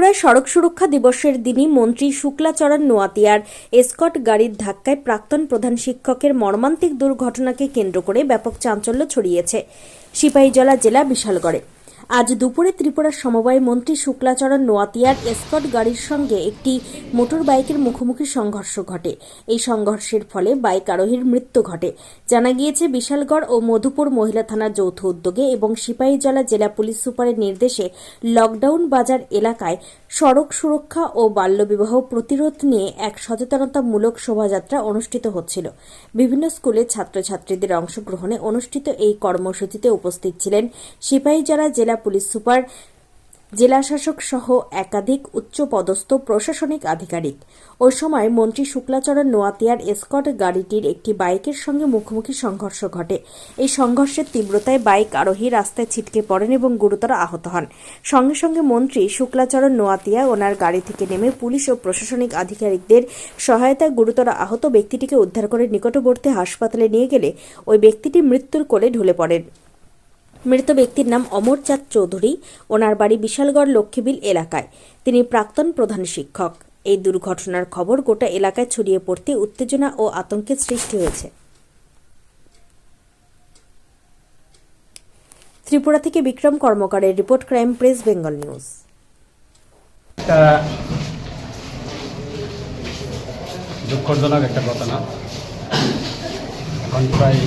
ত্রিপুরায় সড়ক সুরক্ষা দিবসের দিনই মন্ত্রী শুক্লাচরণ নোয়াতিয়ার এসকর্ট গাড়ির ধাক্কায় প্রাক্তন প্রধান শিক্ষকের মর্মান্তিক দুর্ঘটনাকে কেন্দ্র করে ব্যাপক চাঞ্চল্য ছড়িয়েছে সিপাহীজলা জেলা বিশালগড়ে। আজ দুপুরে ত্রিপুরার সমবায় মন্ত্রী শুক্লাচরণ নোয়াতিয়ার এসকর্ট গাড়ির সঙ্গে একটি মোটর বাইকের মুখোমুখি সংঘর্ষ ঘটে। এই সংঘর্ষের ফলে বাইক আরোহীর মৃত্যু ঘটে। জানা গিয়েছে, বিশালগড় ও মধুপুর মহিলা থানার যৌথ উদ্যোগে এবং সিপাহীজলা জেলা পুলিশ সুপারের নির্দেশে লকডাউন বাজার এলাকায় সড়ক সুরক্ষা ও বাল্যবিবাহ প্রতিরোধ নিয়ে এক সচেতনতামূলক শোভাযাত্রা অনুষ্ঠিত হচ্ছিল। বিভিন্ন স্কুলের ছাত্রছাত্রীদের অংশগ্রহণে অনুষ্ঠিত এই কর্মসূচিতে উপস্থিত ছিলেন সিপাহীজলা জেলা পুলিশ সুপার, জেলাশাসক সহ একাধিক উচ্চপদস্থ প্রশাসনিক আধিকারিক। ওই সময় মন্ত্রী শুক্লাচরণ নোয়াতিয়ার এসকর্ট গাড়িটির একটি বাইকের সঙ্গে মুখোমুখি সংঘর্ষ ঘটে। এই সংঘর্ষের তীব্রতায় বাইক আরোহী রাস্তায় ছিটকে পড়েন এবং গুরুতর আহত হন। সঙ্গে সঙ্গে মন্ত্রী শুক্লাচরণ নোয়াতিয়া ওনার গাড়ি থেকে নেমে পুলিশ ও প্রশাসনিক আধিকারিকদের সহায়তায় গুরুতর আহত ব্যক্তিটিকে উদ্ধার করে নিকটবর্তী হাসপাতালে নিয়ে গেলে ওই ব্যক্তিটি মৃত্যুর কোলে ঢলে পড়েন। মৃত ব্যক্তির নাম অমরচাঁদ চৌধুরী। ওনার বাড়ি বিশালগড় লক্ষ্মীবিল এলাকায়। তিনি প্রাক্তন প্রধান শিক্ষক। এই দুর্ঘটনার খবর গোটা এলাকায় ছড়িয়ে পড়তে উত্তেজনা ও আতঙ্কের সৃষ্টি হয়েছে। ত্রিপুরা থেকে বিক্রম কর্মকারের report, crime press Bengal news. দুঃখজনক একটা ঘটনা। এখন প্রায়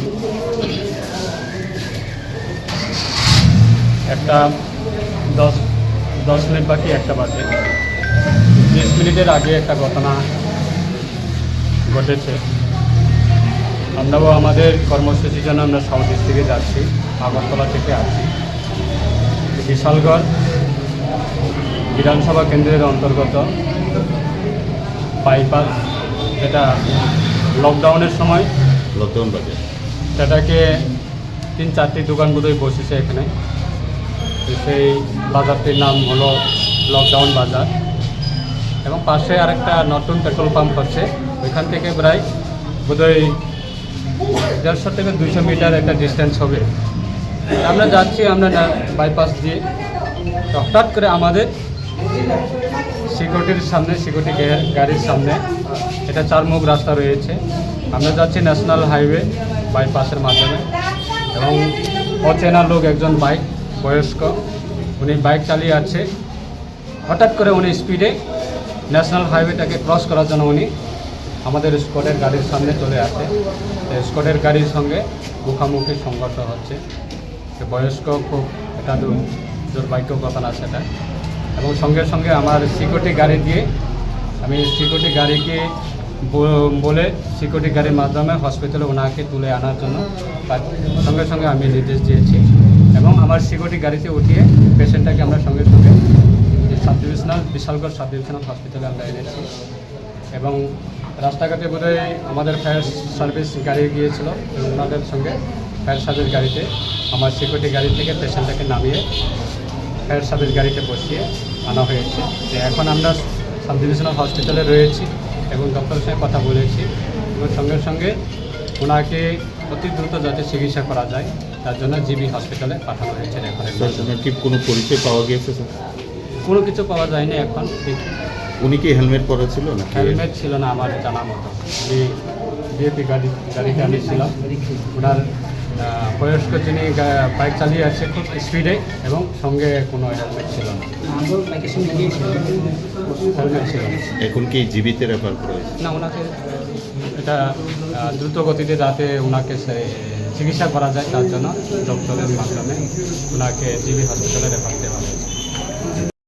একটা 10 মিনিট বাকি একটা বাজে, 20 মিনিটের আগে একটা ঘটনা ঘটেছে। আমরাও আমাদের কর্মসূচির জন্য আমরা সাউথ ইস্ট থেকে যাচ্ছি, আগরতলা থেকে আসছি। বিশালগড় বিধানসভা কেন্দ্রের অন্তর্গত বাইপাস, যেটা লকডাউনের সময় লকডাউন বাজার, সেটাকে 3-4টি দোকান বোধহয় বসেছে এখানে। সেই বাজারটির নাম হলো লকডাউন বাজার এবং পাশে আরেকটা নতুন পেট্রোল পাম্প আছে। ওইখান থেকে প্রায় বোধহয় 150 থেকে 200 মিটার একটা ডিস্টেন্স হবে। আমরা যাচ্ছি, আমরা বাইপাস দিয়ে, হঠাৎ করে আমাদের সিকিউরিটির সামনে, সিকিউরিটি গাড়ির সামনে, এটা 4 মুখ রাস্তা রয়েছে, আমরা যাচ্ছি ন্যাশনাল হাইওয়ে বাইপাসের মাধ্যমে এবং অচেনা লোক একজন বাইক, বয়স্ক, উনি বাইক চালিয়ে আছে। হঠাৎ করে উনি স্পিডে ন্যাশনাল হাইওয়েটাকে ক্রস করার জন্য উনি আমাদের স্কোয়াডের গাড়ির সামনে চলে আসে। স্কোয়াডের গাড়ির সঙ্গে মুখোমুখি সংঘর্ষ হচ্ছে। বয়স্ক খুব একটা দুর্ভাগ্য ঘটনা সেটা। এবং সঙ্গে সঙ্গে আমার সিকিউরিটি গাড়ি দিয়ে, আমি সিকিউরিটি গাড়িকে বলে সিকিউরিটি গাড়ির মাধ্যমে হসপিটালে ওনাকে তুলে আনার জন্য সঙ্গে সঙ্গে আমি নির্দেশ দিয়েছি এবং আমার সিকিউরিটি গাড়িতে উঠিয়ে পেশেন্টটাকে আমরা সঙ্গে সঙ্গে বিশালগড় সাব ডিভিশনাল হসপিটালে আমরা এনেছি। এবং রাস্তাঘাটে বোধহয় আমাদের ফায়ার সার্ভিস গাড়ি গিয়েছিল, ওনাদের সঙ্গে ফায়ার সার্ভিস গাড়িতে আমার সিকিউরিটি গাড়ি থেকে পেশেন্টটাকে নামিয়ে ফায়ার সার্ভিস গাড়িতে বসিয়ে আনা হয়েছে। এখন আমরা সাব ডিভিশনাল হসপিটালে রয়েছি এবং ডক্টরের সঙ্গে কথা বলেছি এবং সঙ্গে সঙ্গে ওনাকে অতি দ্রুত যাতে চিকিৎসা করা যায় তার জন্য জিবি হসপিটালে পাঠানো হয়েছে। এখন কি কোনো পরিচয় পাওয়া গিয়েছে? কোনো কিছু পাওয়া যায়নি এখন। উনি কি হেলমেট পরা ছিল না? হেলমেট ছিল না আমার জানা মতো। যে বিএপি গাড়িতে আমি ছিলাম, ওনার বয়স্ক যিনি বাইক চালিয়ে আছে খুব স্পিডে এবং সঙ্গে কোনো হেলমেট ছিল না। হেলমেট ছিল না। এখন কি জীবিতে রেফার করা হয়েছে? না, ওনাকে এটা দ্রুত গতিতে যাতে ওনাকে চিকিৎসা করা যায় তার জন্য ডক্টরের মাধ্যমে ওনাকে জিবি হসপিটালে রেফার দেওয়া হয়েছে।